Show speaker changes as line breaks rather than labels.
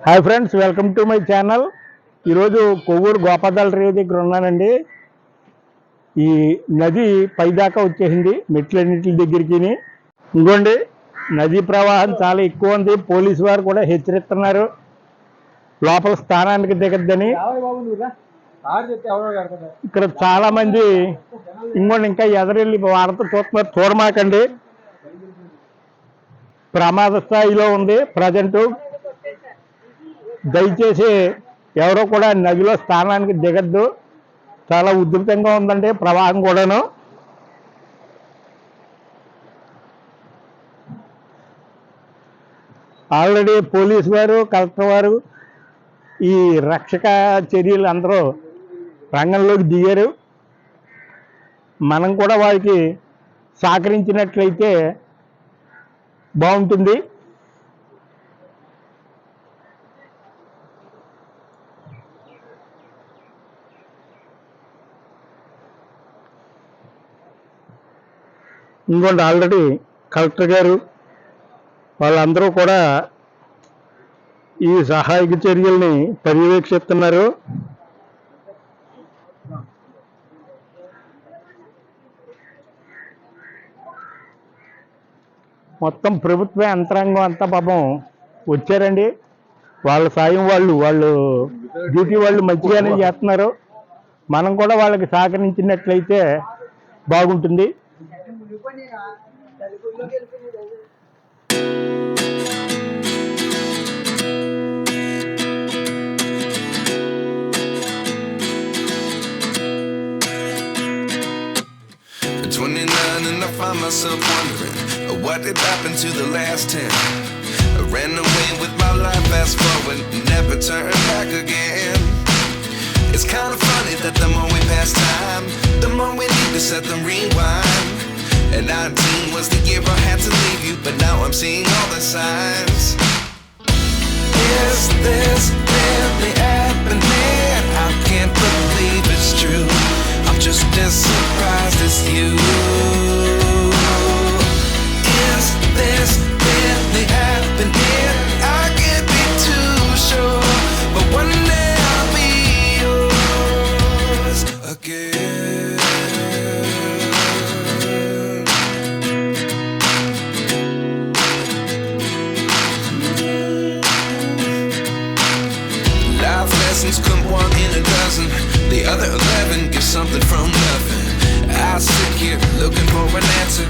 Hi friends, welcome to my channel. ఈరోజు కొవ్వూరు గోపాదాల రేవు దగ్గర ఉన్నానండి. ఈ నది పైదాకా వచ్చేసింది మెట్లన్నింటి దగ్గరికి. ఇంకోండి, నదీ ప్రవాహం చాలా ఎక్కువ ఉంది. పోలీసు వారు కూడా హెచ్చరిస్తున్నారు లోపల స్థానానికి దిగద్దని. ఇక్కడ చాలా మంది ఇంకోండి ఇంకా ఎదరెళ్ళి వార్త చూస్తున్నారు. చూడమాకండి, ప్రమాద స్థాయిలో ఉంది ప్రజెంటు. దయచేసి ఎవరో కూడా నదిలో స్నానానికి దిగద్దు. చాలా ఉధృతంగా ఉందండి ప్రవాహం కూడాను. ఆల్రెడీ పోలీసు వారు, కలెక్టర్ వారు, ఈ రక్షక చర్యలు అందరూ రంగంలోకి దిగారు. మనం కూడా వారికి సహకరించినట్లయితే బాగుంటుంది. ఇంకోటి ఆల్రెడీ కలెక్టర్ గారు వాళ్ళందరూ కూడా ఈ సహాయక చర్యల్ని పర్యవేక్షిస్తున్నారు. మొత్తం ప్రభుత్వ యంత్రాంగం అంతా పాపం వచ్చారండి. వాళ్ళ సాయం వాళ్ళు డ్యూటీ వాళ్ళు మంచిగానే చేస్తున్నారు. మనం కూడా వాళ్ళకి సహకరించినట్లయితే బాగుంటుంది.
At 29 and I find myself wondering what did happen to the last 10. I ran away with my life, fast forward, never turn back again. It's kind of funny that the more we pass time, the more we need to set them rewind. And 19 was the year I had to leave you, but now I'm seeing all the signs. Is this really happening? I can't believe it's true. I'm just as surprised as you. Is this really happening? I can't be too sure, but one day I'll be yours again. Life lessons come one in a dozen. The other 11 get something from nothing. I sit here looking for an answer,